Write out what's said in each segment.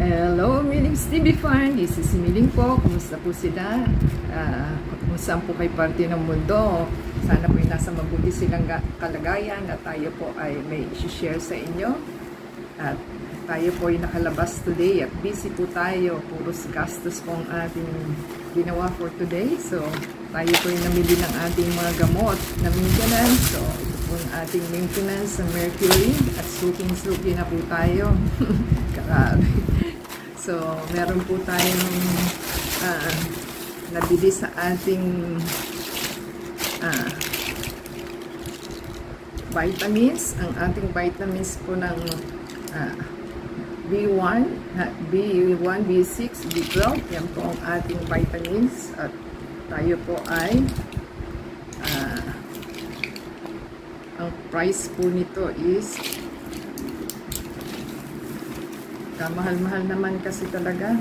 Hello, Miling's TV Farm. This is Miling po. Kumusta po sila? Kung saan po kayo parte ng mundo. Sana po nasa mabuti silang kalagayan at tayo po ay may share sa inyo. At tayo po ay nakalabas today at busy po tayo. Puros gastos po ang ating ginawa for today. So, tayo po ay namili ng ating mga gamot na maintenance. So, ito po ang ating maintenance sa Mercury at suking-suki na po tayo. So, meron po tayong nabili sa ating vitamins. Ang ating vitamins po ng B1, B6, B12. Yan po ang ating vitamins. At tayo po ay ang price po nito is mahal-mahal naman kasi talaga.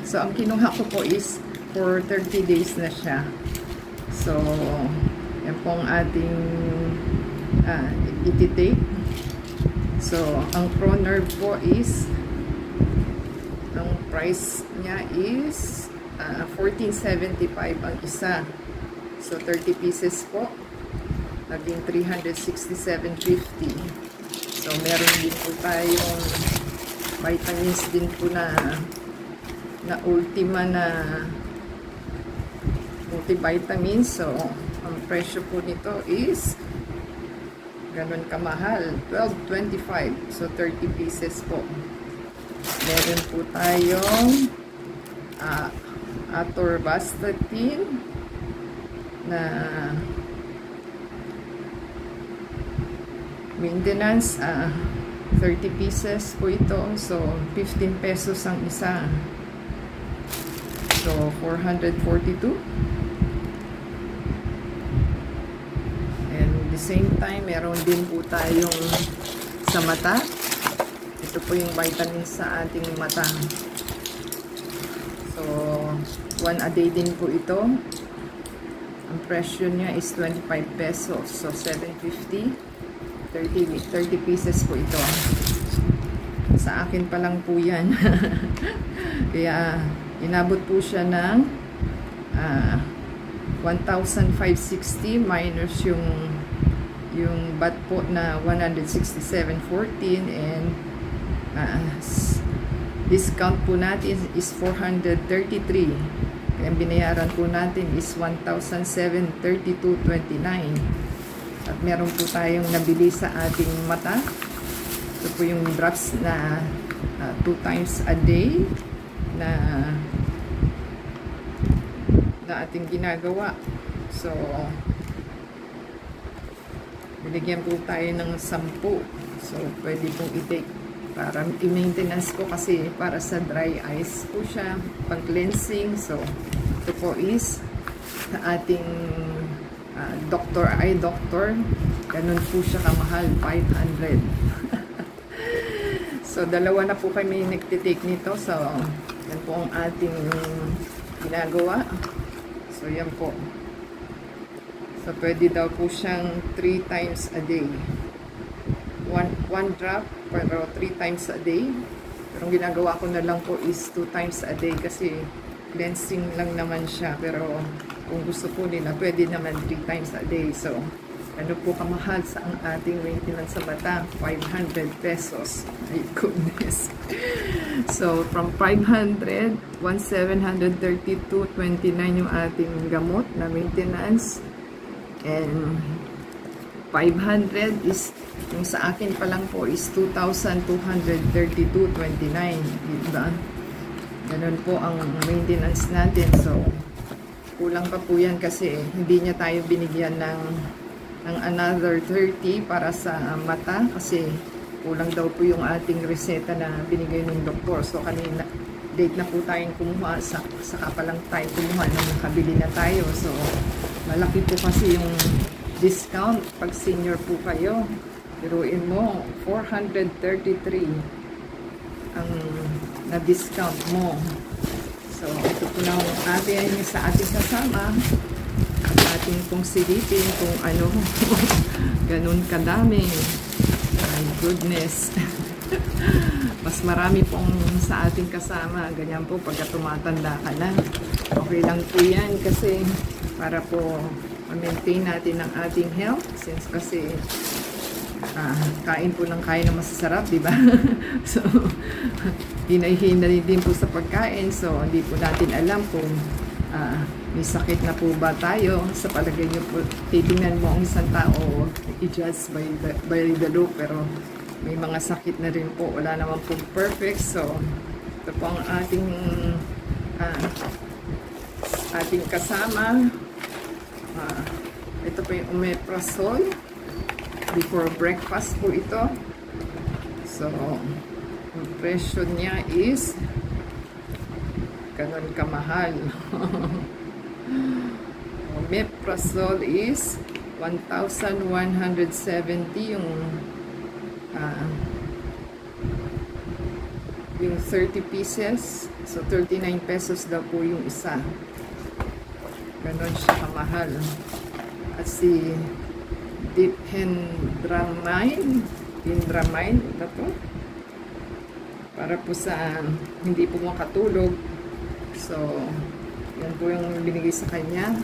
So, ang kinuha ko po is for 30 days na siya. So, yan po ang ating iti-take. So, ang ProNerve po is ang price niya is 14.75 ang isa. So, 30 pieces po. Naging 367.50. So, meron din po tayong vitamins din po na ultima na multivitamins. So, ang presyo po nito is ganun kamahal, 12.25. So, 30 pieces po. Meron po tayong atorvastatin na maintenance, 30 pieces po ito. So, 15 pesos ang isa. So, 442. And the same time, meron din po tayong sa mata. Ito po yung vitamins sa ating mata. So, 1 a day din po ito. Ang presyo niya is 25 pesos. So, 750. 30 pieces po ito. Sa akin pa lang po yan. Kaya, inabot po siya ng 1,560 minus yung bat po na 167.14 and discount po natin is 433. Kaya binayaran po natin is 1,732.29. At meron po tayong nabili sa ating mata. Ito po yung drops na 2 times a day na ating ginagawa. So, binigyan po tayo ng 10. So, pwede pong i-take para i-maintenance ko kasi para sa dry eyes po siya, pang-cleansing. So, ito po is sa ating eye doctor. Ganun po siya kamahal, 500. So, dalawa na po kami nagtitake nito. So, yan po ang ating ginagawa. So, yan po. So, pwede daw po siyang 3 times a day. One drop, pero 3 times a day. Pero ang ginagawa ko na lang po is 2 times a day kasi cleansing lang naman siya. Pero kung gusto po nila, pwede naman 3 times a day. So, ano po kamahal sa ang ating maintenance sa mata? 500 pesos. My goodness. So, from 500, 1,732.29 yung ating gamot na maintenance. And 500 is, yung sa akin pa lang po is 2,232.29. Diba? Ganun po ang maintenance natin. So, kulang pa po yan kasi hindi niya tayo binigyan ng another 30 para sa mata kasi kulang daw po yung ating reseta na binigay ng doktor. So, kanina, date na po tayong kumuha. Saka pa lang tayo kumuha nung nakabili na tayo. So, malaki po kasi yung discount pag senior po kayo. Biruin mo, 433 ang na-discount mo. So, ito po na atin sa ating kasama. At ating pong silipin kung ano ganun kadami. My goodness. mas marami pong sa ating kasama. Ganyan po pagka tumatanda ka na. Okay lang po yan kasi para po ma-maintain natin ang ating health. Since kasi kain po ng kain na masasarap, di ba? So, hinay-hinay din po sa pagkain. So, hindi po natin alam kung may sakit na po ba tayo. Sa palagay niyo po, titingnan mo ang isang tao, i-judge by the look, pero may mga sakit na rin po. Wala naman po perfect. So, ito po ang ating kasama. Ito po yung omeprazole. Before breakfast po ito. So, ang presyo niya is ganun kamahal. Omeprazole is 1,170 yung 30 pieces. So, 39 pesos daw po yung isa. Ganun siya kamahal. At si Diphenhydramine, ito po. Para po sa hindi po makatulog. So, yan po yung binigay sa kanya.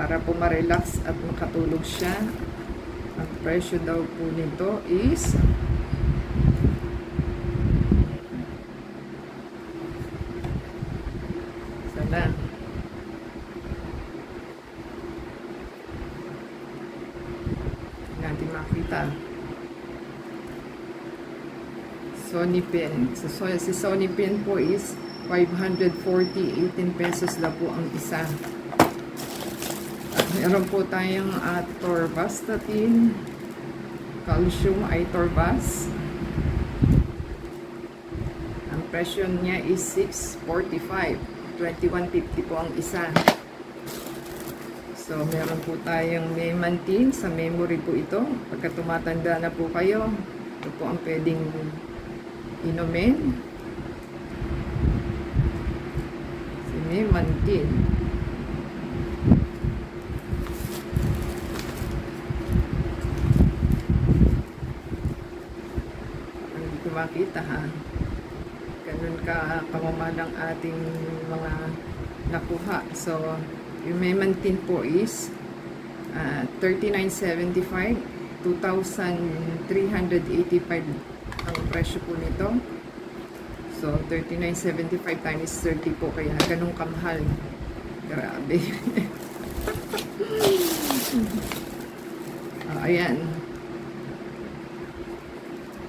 Para po ma-relax at makatulog siya. Ang presyo daw po nito is sana natin makita. Sonipen. So, si Sonipen po is 540, 18 pesos na po ang isa. At meron po tayong atorvastatin, calcium itorbas. Ang presyo niya is 645, 21.50 po ang isa. So, meron po tayong Memantin. Sa memory po ito. Pagka tumatanda na po kayo, ito po ang pwedeng inumin. Si Memantin. Hindi ko makita, ha? Ganun ka pamamalang ating mga nakuha. So, yung Memantin po is 39.75, 2,385 ang presyo po nito. So, 39.75 times 30 po, kaya ganun kamahal. Grabe. Ayan.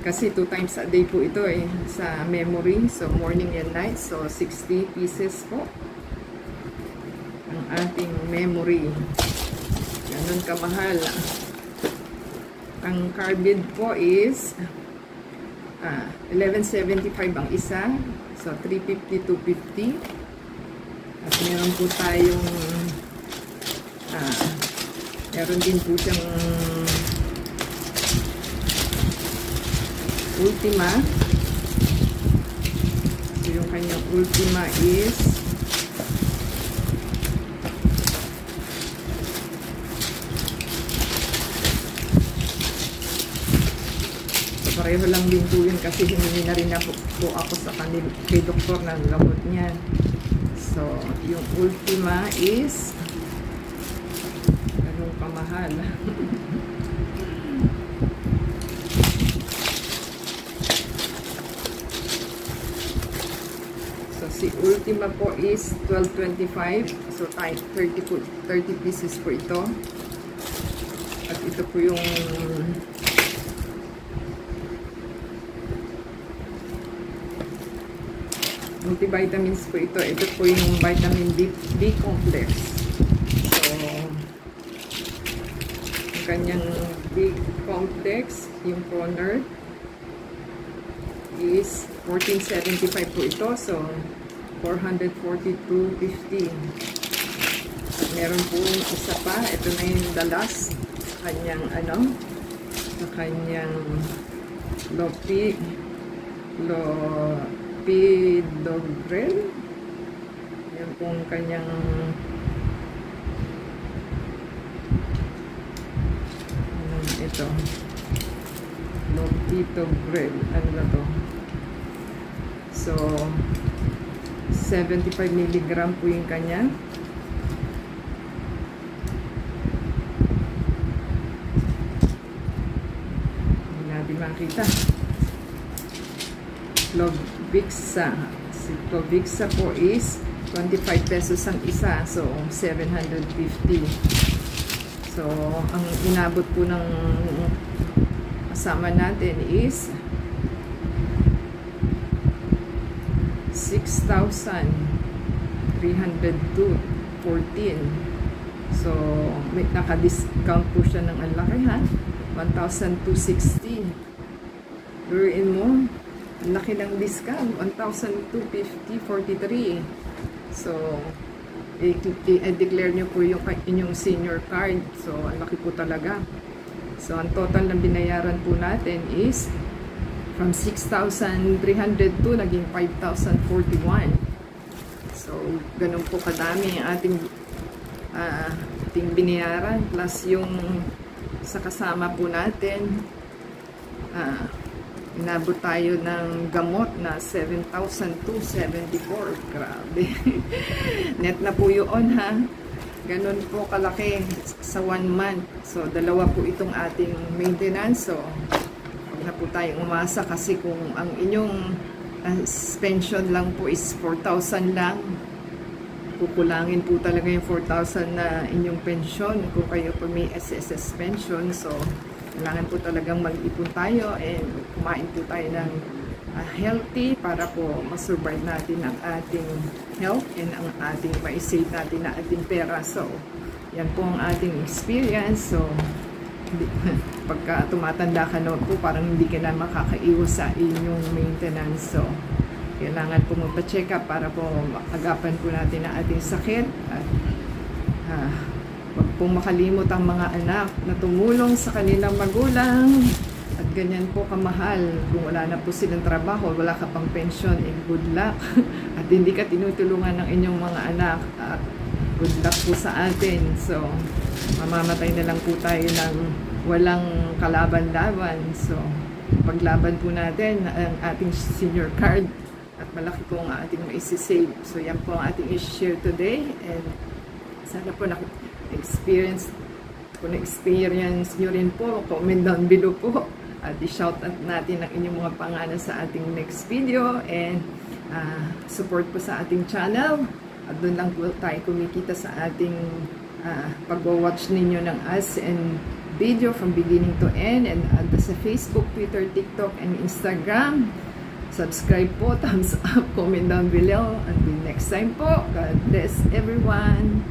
Kasi 2 times a day po ito sa memory. So, morning and night. So, 60 pieces po ang ating memory. Ganun kamahal. Ang carbid po is 11.75 ang isa. So, 350, 250. At meron po tayong meron din po siyang Ultima. So, yung kanyang Ultima is pareho lang din po yun kasi hiningi na rin na po ako sa kanil kay doktor ng gamot niya. So, yung Ultima is ganun kamahal. So, si Ultima po is 12.25. So, 30 pieces po ito. At ito po yung multivitamins po ito. Ito po yung vitamin D complex. So, yung kanyang D complex, yung toner is 14.75 po ito. So, 442.50. At meron po isa pa. Ito na yung the last sa kanyang sa kanyang Lopidogrel. Yan pong kanyang ito Lopidogrel. Ano na to? So, 75 milligram po yung kanya. Hindi natin makita. Clovixa. Si Clovixa po is 25 pesos ang isa. So, 750. So, ang inabot po ng kasama natin is 6,302.14. So, may naka-discount po siya ng ang laki, ha? 1,260. Luruin mo, laki ng discount, 1,250.43. So, i-declare nyo po yung inyong senior card. So, ang laki po talaga. So, ang total na binayaran po natin is from 6,302 naging 5,041. So, ganun po kadami ang ating binayaran plus yung sa kasama po natin inabot tayo ng gamot na 7,274. Grabe. Net na po yun, ha? Ganun po kalaki sa 1 month. So, dalawa po itong ating maintenance. So, huwag na po tayong umasa kasi kung ang inyong pension lang po is 4,000 lang, kukulangin po talaga yung 4,000 na inyong pension kung kayo po may SSS pension. So, kailangan po talagang mag-ipon tayo and kumain po tayo ng healthy para po masurvive natin ang ating health and ang ating ma-save natin na ating pera. So, yan po ang ating experience. So, pagka tumatanda ka na po, parang hindi ka na makakaiwas sa inyong maintenance. So, kailangan po magpa-check up para po agapan po natin ang ating sakit. At huwag pong makalimot ang mga anak na tumulong sa kanilang magulang. At ganyan po kamahal. Kung wala na po silang trabaho, wala ka pang pension, good luck. At hindi ka tinutulungan ng inyong mga anak, good luck po sa atin. So, mamamatay na lang po tayo ng walang kalaban-laban. So, paglaban po natin ang ating senior card at malaki po ang ating maisisave. So, yan po ang ating i-share today. And sana po experience nyo rin po, comment down below po at i-shout out natin ang inyong mga pangalan sa ating next video and support po sa ating channel at doon lang po tayo kumikita sa ating pag-watch ninyo ng us and video from beginning to end and sa Facebook, Twitter, TikTok and Instagram. Subscribe po, thumbs up, comment down below. Until next time po, God bless everyone.